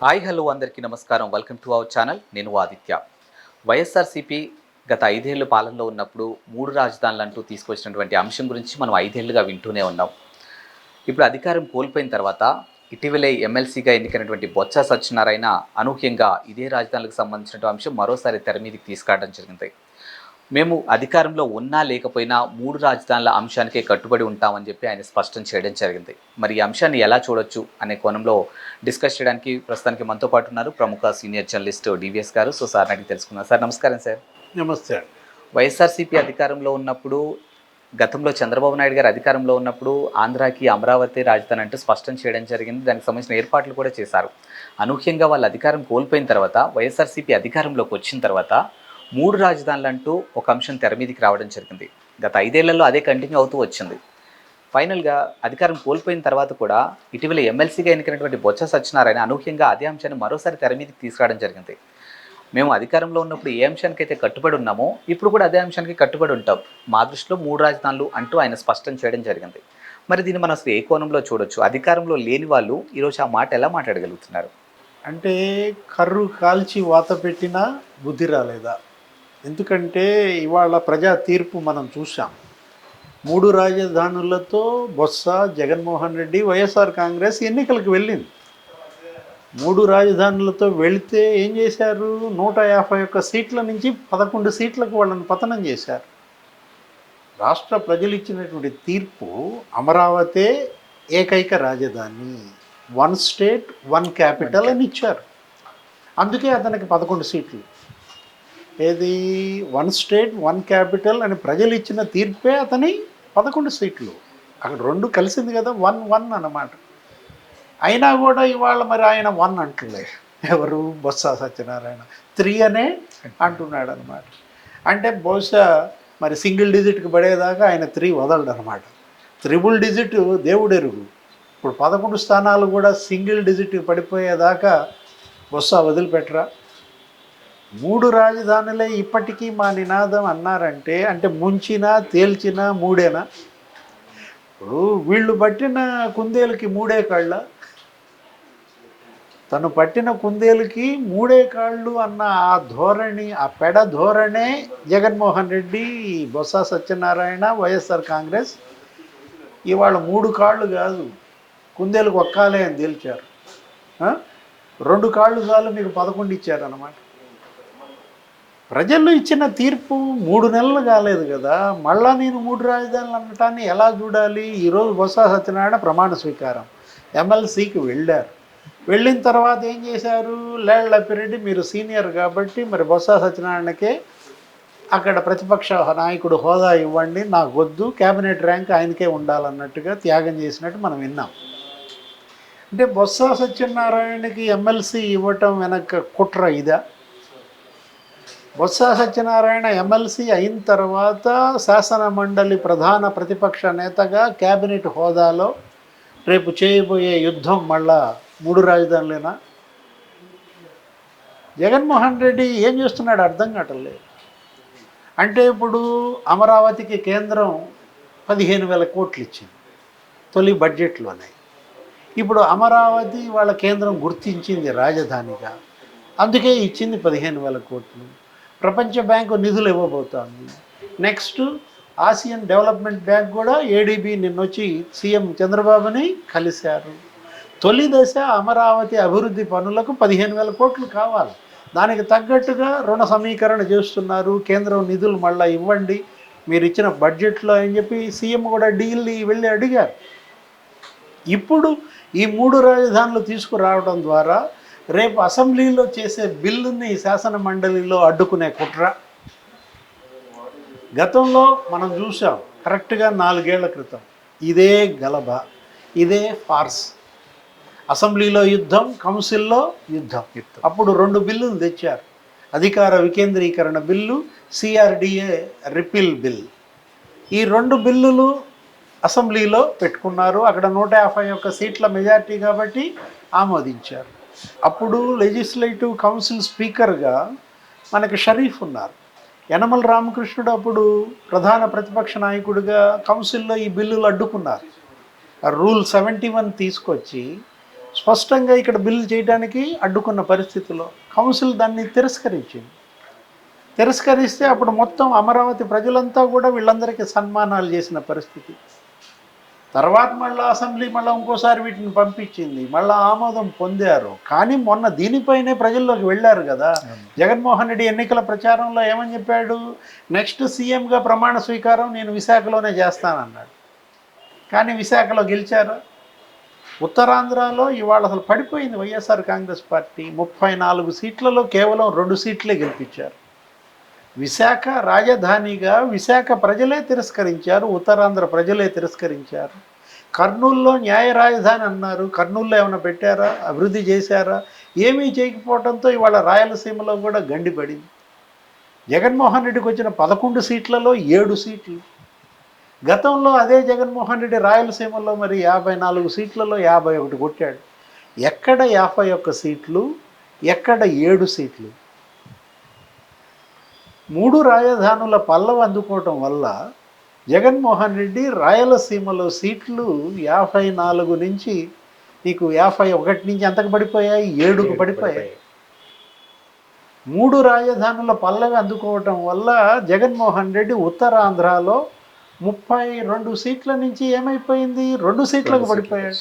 Hi hello అందరికీ నమస్కారం. Welcome to our channel. నేను ఆదిత్య. వైఎస్ఆర్సీపీ గత 5 ఏళ్ల పాలనలో ఉన్నప్పుడు 3 రాజధానులంటూ తీసుకొచ్చినటువంటి అంశం గురించి మనం 5 ఏళ్లుగా వింటూనే ఉన్నాం. ఇప్పుడు అధికారం కోల్పోయిన తర్వాత ఇటీవలే ఎమ్మెల్సీగా ఎన్నికైనటువంటి బొత్స సత్యనారాయణ అనూహ్యంగా ఇదే రాజధానులకు సంబంధించిన అంశం మరోసారి తెర మీదకి తీసుకురావడం జరిగింది. మేము అధికారంలో ఉన్నా లేకపోయినా 3 రాజధానుల అంశానికే కట్టుబడి ఉంటామని చెప్పి ఆయన స్పష్టం చేయడం జరిగింది. మరి ఈ అంశాన్ని ఎలా చూడొచ్చు అనే కోణంలో డిస్కస్ చేయడానికి ప్రస్తుతానికి మనతో పాటు ఉన్నారు ప్రముఖ సీనియర్ జర్నలిస్ట్ డివిఎస్ గారు. సో సార్ అడిగి తెలుసుకున్నారు. సార్ నమస్కారం సార్. నమస్తే. వైఎస్ఆర్సీపీ అధికారంలో ఉన్నప్పుడు గతంలో చంద్రబాబు నాయుడు గారు అధికారంలో ఉన్నప్పుడు ఆంధ్రాకి అమరావతి రాజధాని అంటూ స్పష్టం చేయడం జరిగింది. దానికి సంబంధించిన ఏర్పాట్లు కూడా చేశారు. అనూహ్యంగా వాళ్ళు అధికారం కోల్పోయిన తర్వాత వైఎస్ఆర్సీపీ అధికారంలోకి వచ్చిన తర్వాత 3 రాజధానులంటూ ఒక అంశం తెర మీదకి రావడం జరిగింది. గత 5 ఏళ్లలో అదే కంటిన్యూ అవుతూ వచ్చింది. ఫైనల్గా అధికారం కోల్పోయిన తర్వాత కూడా ఇటీవల ఎమ్మెల్సీగా ఎన్నికైనటువంటి బొత్స సత్యనారాయణ అనూహ్యంగా అదే అంశాన్ని మరోసారి తెర మీదకి తీసుకురావడం జరిగింది. మేము అధికారంలో ఉన్నప్పుడు ఏ అంశానికైతే కట్టుబడి ఉన్నామో ఇప్పుడు కూడా అదే అంశానికి కట్టుబడి ఉంటాం. మా దృష్టిలో 3 రాజధానులు అంటూ ఆయన స్పష్టం చేయడం జరిగింది. మరి దీన్ని మనం అసలు ఏ కోణంలో చూడొచ్చు? అధికారంలో లేని వాళ్ళు ఈరోజు ఆ మాట ఎలా మాట్లాడగలుగుతున్నారు? అంటే కర్రు కాల్చి వాత పెట్టినా బుద్ధి రాలేదా? ఎందుకంటే ఇవాళ ప్రజా తీర్పు మనం చూసాం. 3 రాజధానులతో బొత్స, జగన్మోహన్ రెడ్డి, వైఎస్ఆర్ కాంగ్రెస్ ఎన్నికలకు వెళ్ళింది. 3 రాజధానులతో వెళితే ఏం చేశారు? 151 సీట్ల నుంచి 11 సీట్లకు వాళ్ళని పతనం చేశారు. రాష్ట్ర ప్రజలు ఇచ్చినటువంటి తీర్పు అమరావతి ఏకైక రాజధాని, 1 స్టేట్ 1 క్యాపిటల్ అని ఇచ్చారు. అందుకే అతనికి 11 సీట్లు. ఏది 1 స్టేట్ 1 క్యాపిటల్ అని ప్రజలు ఇచ్చిన తీర్పే అతని 11 సీట్లు. అక్కడ 2 కలిసింది కదా, 1-1 అన్నమాట. అయినా కూడా ఇవాళ మరి ఆయన 1 అంటలే. ఎవరు? బొత్స సత్యనారాయణ 3 అనే అంటున్నాడు అనమాట. అంటే బహుశా మరి సింగిల్ డిజిట్కి పడేదాకా ఆయన 3 వదలడు అనమాట. త్రిబుల్ డిజిట్ దేవుడెరుగు. ఇప్పుడు 11 స్థానాలు కూడా సింగిల్ డిజిట్కి పడిపోయేదాకా బొత్స వదిలిపెట్టరా? 3 రాజధానులే ఇప్పటికీ మా నినాదం అన్నారంటే అంటే ముంచినా తేల్చినా 3ఏనా? ఇప్పుడు వీళ్ళు పట్టిన కుందేలుకి 3 కాళ్ళ? తను పట్టిన కుందేలుకి 3 కాళ్ళు అన్న ఆ ధోరణి, ఆ పెడ ధోరణే జగన్మోహన్ రెడ్డి, బొత్స సత్యనారాయణ, వైఎస్ఆర్ కాంగ్రెస్ ఇవాళ 3 కాళ్ళు కాదు, కుందేలుకు ఒక్కాలే అని తేల్చారు. 2 కాళ్ళు చాలు మీకు 11 ఇచ్చారన్నమాట. ప్రజలు ఇచ్చిన తీర్పు 3 నెలలు కాలేదు కదా, మళ్ళా నేను 3 రాజధానులు అనటాన్ని ఎలా చూడాలి? ఈరోజు బొత్స సత్యనారాయణ ప్రమాణ స్వీకారం ఎమ్మెల్సీకి వెళ్ళారు. వెళ్ళిన తర్వాత ఏం చేశారు? లేళ్లప్పిరెడ్డి మీరు సీనియర్ కాబట్టి మరి బొత్స సత్యనారాయణకే అక్కడ ప్రతిపక్ష నాయకుడు హోదా ఇవ్వండి, నాకు వద్దు, క్యాబినెట్ ర్యాంక్ ఆయనకే ఉండాలన్నట్టుగా త్యాగం చేసినట్టు మనం విన్నాం. అంటే బొత్స సత్యనారాయణకి ఎమ్మెల్సీ ఇవ్వటం వెనక కుట్ర ఇదా? బొత్స సత్యనారాయణ ఎమ్మెల్సీ అయిన తర్వాత శాసన మండలి ప్రధాన ప్రతిపక్ష నేతగా క్యాబినెట్ హోదాలో రేపు చేయబోయే యుద్ధం మళ్ళా 3 రాజధానులేనా? జగన్మోహన్ రెడ్డి ఏం చేస్తున్నాడు అర్థం కావట్లేదు. అంటే ఇప్పుడు అమరావతికి కేంద్రం 15,000 కోట్లు ఇచ్చింది తొలి బడ్జెట్లోనే. ఇప్పుడు అమరావతి వాళ్ళ కేంద్రం గుర్తించింది రాజధానిగా, అందుకే ఇచ్చింది 15,000 కోట్లు. ప్రపంచ బ్యాంకు నిధులు ఇవ్వబోతోంది. నెక్స్ట్ ఆసియన్ డెవలప్మెంట్ బ్యాంక్ కూడా ఏడీబీ నిన్నొచ్చి సీఎం చంద్రబాబుని కలిశారు. తొలి దశ అమరావతి అభివృద్ధి పనులకు 15,000 కోట్లు కావాలి. దానికి తగ్గట్టుగా రుణ సమీకరణ చేస్తున్నారు. కేంద్రం నిధులు మళ్ళీ ఇవ్వండి మీరు ఇచ్చిన బడ్జెట్లో అని చెప్పి సీఎం కూడా ఢిల్లీ వెళ్ళి అడిగారు. ఇప్పుడు ఈ 3 రాజధానులు తీసుకురావడం ద్వారా రేపు అసెంబ్లీలో చేసే బిల్లుని శాసన మండలిలో అడ్డుకునే కుట్ర. గతంలో మనం చూసాం కరెక్ట్గా 4 ఏళ్ల క్రితం ఇదే గలభ, ఇదే ఫార్స్. అసెంబ్లీలో యుద్ధం, కౌన్సిల్లో యుద్ధం. అప్పుడు 2 బిల్లులు తెచ్చారు. అధికార వికేంద్రీకరణ బిల్లు, సిఆర్డిఏ రిపీల్ బిల్. ఈ 2 బిల్లులు అసెంబ్లీలో పెట్టుకున్నారు. అక్కడ 151 సీట్ల మెజార్టీ కాబట్టి ఆమోదించారు. అప్పుడు లెజిస్లేటివ్ కౌన్సిల్ స్పీకర్గా మనకి షరీఫ్ ఉన్నారు. యనమల రామకృష్ణుడు అప్పుడు ప్రధాన ప్రతిపక్ష నాయకుడిగా కౌన్సిల్లో ఈ బిల్లులు అడ్డుకున్నారు. రూల్ 71 తీసుకొచ్చి స్పష్టంగా ఇక్కడ బిల్లు చేయడానికి అడ్డుకున్న పరిస్థితిలో కౌన్సిల్ దాన్ని తిరస్కరించింది. తిరస్కరిస్తే అప్పుడు మొత్తం అమరావతి ప్రజలంతా కూడా వీళ్ళందరికీ సన్మానాలు చేసిన పరిస్థితి. తర్వాత మళ్ళీ అసెంబ్లీ మళ్ళీ ఇంకోసారి వీటిని పంపించింది, మళ్ళీ ఆమోదం పొందారు. కానీ మొన్న దీనిపైనే ప్రజల్లోకి వెళ్ళారు కదా. జగన్మోహన్ రెడ్డి ఎన్నికల ప్రచారంలో ఏమని చెప్పాడు, నెక్స్ట్ సీఎంగా ప్రమాణ స్వీకారం నేను విశాఖలోనే చేస్తానన్నాడు. కానీ విశాఖలో గెలిచారు. ఉత్తరాంధ్రలో ఇవాళ అసలు పడిపోయింది వైఎస్ఆర్ కాంగ్రెస్ పార్టీ. 34 సీట్లలో కేవలం 2 సీట్లే గెలిపించారు. విశాఖ రాజధానిగా విశాఖ ప్రజలే తిరస్కరించారు, ఉత్తరాంధ్ర ప్రజలే తిరస్కరించారు. కర్నూలులో న్యాయ రాజధాని అన్నారు, కర్నూలులో ఏమైనా పెట్టారా, అభివృద్ధి చేశారా? ఏమీ చేయకపోవడంతో ఇవాళ రాయలసీమలో కూడా గండి పడింది. జగన్మోహన్ రెడ్డికి వచ్చిన 11 సీట్లలో 7 సీట్లు. గతంలో అదే జగన్మోహన్ రెడ్డి రాయలసీమలో మరి 54 సీట్లలో 51 కొట్టాడు. ఎక్కడ 51 సీట్లు, ఎక్కడ 7 సీట్లు? 3 రాజధానుల పల్లవి అందుకోవటం వల్ల జగన్మోహన్ రెడ్డి రాయలసీమలో సీట్లు 54 నుంచి నీకు 51 నుంచి ఎంతకు పడిపోయాయి, 7కు పడిపోయాయి. 3 రాజధానుల పల్లవి అందుకోవటం వల్ల జగన్మోహన్ రెడ్డి ఉత్తరాంధ్రలో 32 సీట్ల నుంచి ఏమైపోయింది, 2 సీట్లకు పడిపోయాడు.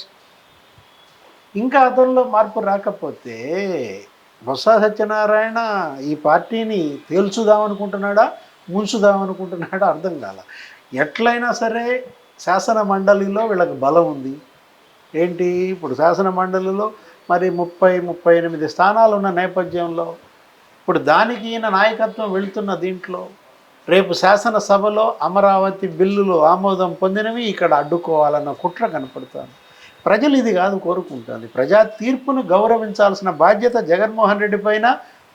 ఇంకా అతనిలో మార్పు రాకపోతే బొత్స సత్యనారాయణ ఈ పార్టీని తేల్చుదామనుకుంటున్నాడా, ముంచుదామనుకుంటున్నాడా అర్థం కాల. ఎట్లయినా సరే శాసన మండలిలో వీళ్ళకి బలం ఉంది. ఏంటి ఇప్పుడు శాసన మండలిలో మరి 38 స్థానాలు ఉన్న నేపథ్యంలో ఇప్పుడు దానికి ఈయన నాయకత్వం వెళుతున్న దీంట్లో రేపు శాసనసభలో అమరావతి బిల్లులు ఆమోదం పొందినవి ఇక్కడ అడ్డుకోవాలన్న కుట్ర కనపడుతుంది. ప్రజలు ఇది కాదు కోరుకుంటుంది. ప్రజా తీర్పును గౌరవించాల్సిన బాధ్యత జగన్మోహన్ రెడ్డి పైన,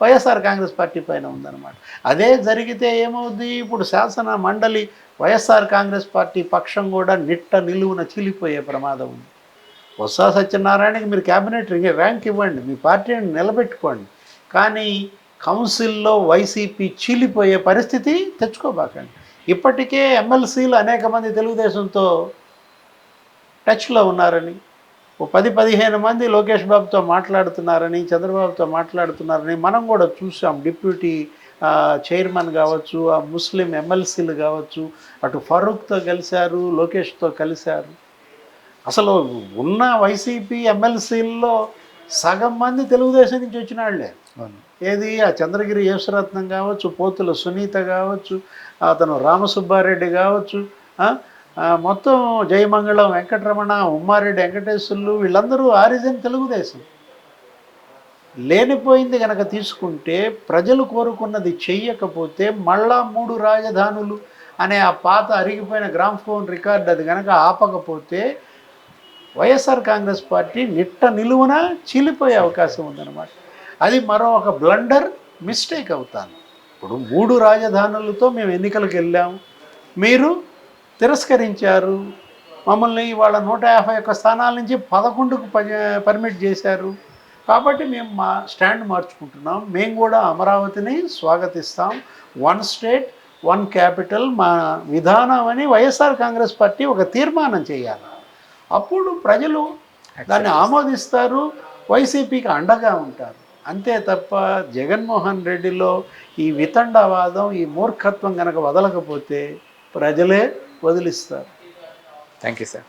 వైఎస్ఆర్ కాంగ్రెస్ పార్టీ పైన ఉందన్నమాట. అదే జరిగితే ఏమవుద్ది, ఇప్పుడు శాసన మండలి వైఎస్ఆర్ కాంగ్రెస్ పార్టీ పక్షం కూడా నిట్ట నిలువున చీలిపోయే ప్రమాదం ఉంది. బొత్స సత్యనారాయణకి మీరు క్యాబినెట్ ర్యాంక్ ఇవ్వండి, మీ పార్టీని నిలబెట్టుకోండి, కానీ కౌన్సిల్లో వైసీపీ చీలిపోయే పరిస్థితి తెచ్చుకోబాకండి. ఇప్పటికే ఎమ్మెల్సీలు అనేక మంది తెలుగుదేశంతో టచ్లో ఉన్నారని, ఓ 10-15 మంది లోకేష్ బాబుతో మాట్లాడుతున్నారని, చంద్రబాబుతో మాట్లాడుతున్నారని మనం కూడా చూసాం. డిప్యూటీ చైర్మన్ కావచ్చు, ఆ ముస్లిం ఎమ్మెల్సీలు కావచ్చు, అటు ఫరూక్తో కలిశారు, లోకేష్తో కలిశారు. అసలు ఉన్న వైసీపీ ఎమ్మెల్సీల్లో సగం మంది తెలుగుదేశం నుంచి వచ్చిన వాళ్ళే. ఏది ఆ చంద్రగిరి యేసురత్నం కావచ్చు, పోతుల సునీత కావచ్చు, అతను రామసుబ్బారెడ్డి కావచ్చు, మొత్తం జయమంగళం వెంకటరమణ, ఉమ్మారెడ్డి వెంకటేశ్వర్లు, వీళ్ళందరూ ఆరిజిన్ తెలుగుదేశం. లేనిపోయింది కనుక తీసుకుంటే ప్రజలు కోరుకున్నది చెయ్యకపోతే మళ్ళా 3 రాజధానులు అనే ఆ పాత అరిగిపోయిన గ్రామ్ఫోన్ రికార్డు అది కనుక ఆపకపోతే వైఎస్ఆర్ కాంగ్రెస్ పార్టీ నిట్ట నిలువున చీలిపోయే అవకాశం ఉందన్నమాట. అది మరో ఒక బ్లండర్ మిస్టేక్ అవుతాను. ఇప్పుడు 3 రాజధానులతో మేము ఎన్నికలకు వెళ్ళాం, మీరు తిరస్కరించారు. మమ్మల్ని వాళ్ళ 151 స్థానాల నుంచి 11కు పర్మిట్ చేశారు. కాబట్టి మేము మా స్టాండ్ మార్చుకుంటున్నాం. మేము కూడా అమరావతిని స్వాగతిస్తాం. 1 స్టేట్ 1 క్యాపిటల్ మా విధానం అని వైఎస్ఆర్ కాంగ్రెస్ పార్టీ ఒక తీర్మానం చేయాలి. అప్పుడు ప్రజలు దాన్ని ఆమోదిస్తారు, వైసీపీకి అండగా ఉంటారు. అంతే తప్ప జగన్మోహన్ రెడ్డిలో ఈ వితండవాదం, ఈ మూర్ఖత్వం కనుక వదలకపోతే ప్రజలే వదిలిస్తారు. Thank you sir.